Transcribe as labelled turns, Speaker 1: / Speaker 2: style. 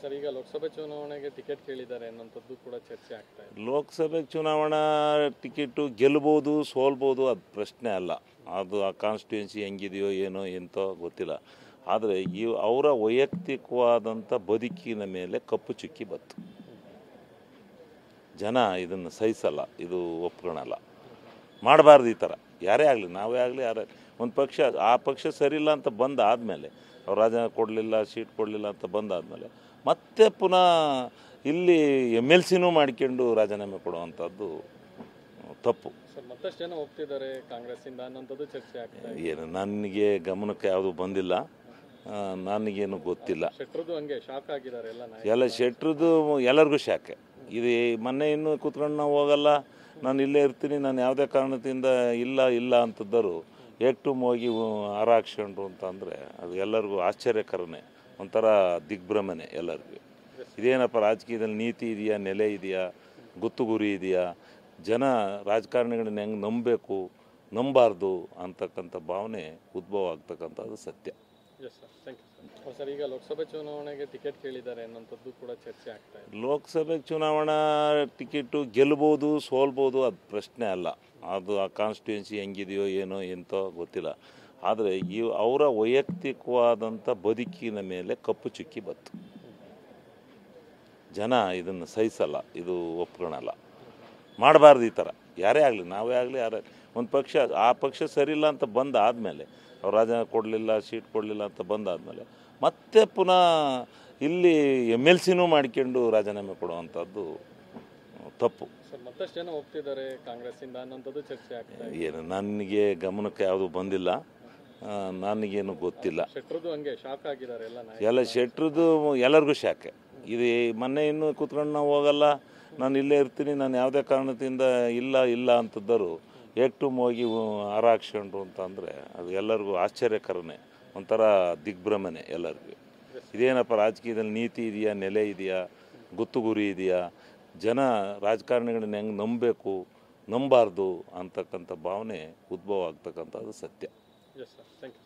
Speaker 1: Sir, ಈಗ ಲೋಕಸಭೆ ಚುನಾವಣೆಗೆ ticket ಕೇಳಿದ್ದಾರೆ ಅನ್ನೋಂಥದ್ದು ಕೂಡ ಚರ್ಚೆ ಆಗ್ತಾ ಇದೆ.
Speaker 2: ಲೋಕಸಭೆ ಚುನಾವಣಾ ಟಿಕೆಟು ಗೆಲ್ಬೋದು ಸೋಲ್ಬೋದು ಅದು ಪ್ರಶ್ನೆ ಅಲ್ಲ. ಅದು ಆ ಕಾನ್ಸ್ಟಿಟ್ಯೂನ್ಸಿ ಹೆಂಗಿದೆಯೋ ಏನೋ ಎಂತೋ ಗೊತ್ತಿಲ್ಲ. ಆದರೆ ಅವರ ವೈಯಕ್ತಿಕವಾದಂಥ ಬದುಕಿನ ಮೇಲೆ ಕಪ್ಪು ಚುಕ್ಕಿ ಬತ್ತು. ಜನ ಇದನ್ನು ಸಹಿಸಲ್ಲ, ಇದು ಒಪ್ಕೊಳಲ್ಲ. ಮಾಡಬಾರ್ದು ಈ ಥರ. ಯಾರೇ ಆಗಲಿ, ನಾವೇ ಆಗಲಿ, ಯಾರೇ ಒಂದು ಪಕ್ಷ ಆ ಪಕ್ಷ ಸರಿಯಿಲ್ಲ ಅಂತ ಬಂದು ಆದಮೇಲೆ, ಅವ್ರು ರಾಜೀನಾಮೆ ಕೊಡಲಿಲ್ಲ, ಸೀಟ್ ಕೊಡಲಿಲ್ಲ ಅಂತ ಬಂದಾದಮೇಲೆ ಮತ್ತೆ ಪುನಃ ಇಲ್ಲಿ MLCನೂ ಮಾಡ್ಕೊಂಡು ರಾಜೀನಾಮೆ ಕೊಡುವಂಥದ್ದು ತಪ್ಪು.
Speaker 1: ಸರ್, ಮತ್ತಷ್ಟು ಜನ ಹೋಗ್ತಿದ್ದಾರೆ ಕಾಂಗ್ರೆಸ್ಸಿಂದ ಅನ್ನೋಂಥದ್ದು ಚರ್ಚೆ ಆಗ್ತಾ ಇದೆ.
Speaker 2: ಏನು ನನಗೆ ಗಮನಕ್ಕೆ ಯಾವುದು ಬಂದಿಲ್ಲ, ನನಗೇನು ಗೊತ್ತಿಲ್ಲ.
Speaker 1: ಶೆಟ್ರದ್ದು ಹಂಗೆ ಶಾಕ್ ಆಗಿದ್ದಾರೆ
Speaker 2: ಎಲ್ಲ ಶೆಟ್ರದ್ದು ಎಲ್ಲರಿಗೂ ಶಾಕೆ. ಇದು ಮೊನ್ನೆ ಇನ್ನೂ ಕೂತ್ಕೊಂಡು ನಾವು ಹೋಗಲ್ಲ, ನಾನು ಇಲ್ಲೇ ಇರ್ತೀನಿ, ನಾನು ಯಾವುದೇ ಕಾರಣದಿಂದ ಇಲ್ಲ ಅಂತದ್ದರು ಏಕ್ಟುಮ್ ಹೋಗಿ ಹಾರ ಹಾಕ್ಸ್ಕೊಂಡ್ರು ಅಂತಂದರೆ ಅದು ಎಲ್ಲರಿಗೂ ಆಶ್ಚರ್ಯಕರನೇ, ಒಂಥರ ದಿಗ್ಭ್ರಮನೆ ಎಲ್ಲರಿಗೂ. ಇದೇನಪ್ಪ ರಾಜಕೀಯದಲ್ಲಿ ನೀತಿ ಇದೆಯಾ, ನೆಲೆ ಇದೆಯಾ, ಗುತ್ತು ಗುರಿ ಇದೆಯಾ, ಜನ ರಾಜಕಾರಣಿಗಳನ್ನ ಹೆಂಗೆ ನಂಬಬೇಕು ನಂಬಾರ್ದು ಅಂತಕ್ಕಂಥ ಭಾವನೆ ಉದ್ಭವ ಆಗ್ತಕ್ಕಂಥದ್ದು ಸತ್ಯ.
Speaker 1: Yes sir, thank you sir. ಈಗ ಲೋಕಸಭೆ ಚುನಾವಣೆಗೆ ಟಿಕೆಟ್ ಕೇಳಿದ್ದಾರೆ ಅನ್ನೋಂಥದ್ದು ಕೂಡ ಚರ್ಚೆ ಆಗ್ತಾ ಇದೆ.
Speaker 2: ಲೋಕಸಭೆ ಚುನಾವಣಾ ಟಿಕೆಟು ಗೆಲ್ಬೋದು ಸೋಲ್ಬೋದು ಅದು ಪ್ರಶ್ನೆ ಅಲ್ಲ. ಅದು ಆ ಕಾನ್ಸ್ಟಿಟ್ಯೂನ್ಸಿ ಹೆಂಗಿದೆಯೋ ಏನೋ ಎಂತೋ ಗೊತ್ತಿಲ್ಲ. ಆದರೆ ಅವರ ವೈಯಕ್ತಿಕವಾದಂಥ ಬದುಕಿನ ಮೇಲೆ ಕಪ್ಪು ಚುಕ್ಕಿ ಬತ್ತು. ಜನ ಇದನ್ನು ಸಹಿಸಲ್ಲ, ಇದು ಒಪ್ಕೊಳಲ್ಲ. ಮಾಡಬಾರ್ದು ಈ ಥರ. ಯಾರೇ ಆಗಲಿ, ನಾವೇ ಆಗಲಿ, ಯಾರೇ ಒಂದು ಪಕ್ಷ ಆ ಪಕ್ಷ ಸರಿಯಿಲ್ಲ ಅಂತ ಬಂದು ಆದಮೇಲೆ, ಅವ್ರು ರಾಜೀನಾಮೆ ಕೊಡಲಿಲ್ಲ, ಸೀಟ್ ಕೊಡಲಿಲ್ಲ ಅಂತ ಬಂದಾದಮೇಲೆ ಮತ್ತೆ ಪುನಃ ಇಲ್ಲಿ MLCನೂ ಮಾಡ್ಕೊಂಡು ರಾಜೀನಾಮೆ ಕೊಡುವಂಥದ್ದು ತಪ್ಪು.
Speaker 1: ಸರ್, ಮತ್ತಷ್ಟು ಜನ ಹೋಗ್ತಿದ್ದಾರೆ ಕಾಂಗ್ರೆಸ್ಸಿಂದ ಅನ್ನೋಂಥದ್ದು ಚರ್ಚೆ ಆಗ್ತಾ ಇದೆ.
Speaker 2: ಏನು ನನಗೆ ಗಮನಕ್ಕೆ ಯಾವುದು ಬಂದಿಲ್ಲ, ನನಗೇನು ಗೊತ್ತಿಲ್ಲ.
Speaker 1: ಶೆಟ್ರದ್ದು ಹಂಗೆ ಶಾಕ್ ಆಗಿದ್ದಾರೆ
Speaker 2: ಎಲ್ಲ ಶೆಟ್ರದ್ದು ಎಲ್ಲರಿಗೂ ಶಾಕೆ. ಇದು ಮೊನ್ನೆ ಇನ್ನೂ ಕೂತ್ಕೊಂಡು ನಾವು ಹೋಗಲ್ಲ, ನಾನು ಇಲ್ಲೇ ಇರ್ತೀನಿ, ನಾನು ಯಾವುದೇ ಕಾರಣದಿಂದ ಇಲ್ಲ ಅಂತದ್ದರು ಏಕ್ಟುಮ್ ಹೋಗಿ ಹಾರ ಹಾಕ್ಸ್ಕೊಂಡ್ರು ಅಂತಂದರೆ ಅದು ಎಲ್ಲರಿಗೂ ಆಶ್ಚರ್ಯಕರನೇ, ಒಂಥರ ದಿಗ್ಭ್ರಮನೆ ಎಲ್ಲರಿಗೂ. ಇದೇನಪ್ಪ ರಾಜಕೀಯದಲ್ಲಿ ನೀತಿ ಇದೆಯಾ, ನೆಲೆ ಇದೆಯಾ, ಗುತ್ತು ಗುರಿ ಇದೆಯಾ, ಜನ ರಾಜಕಾರಣಿಗಳನ್ನ ಹೆಂಗೆ ನಂಬಬೇಕು ನಂಬಾರ್ದು ಅಂತಕ್ಕಂಥ ಭಾವನೆ ಉದ್ಭವ ಆಗ್ತಕ್ಕಂಥದ್ದು ಸತ್ಯ.
Speaker 1: Yes sir, thank you.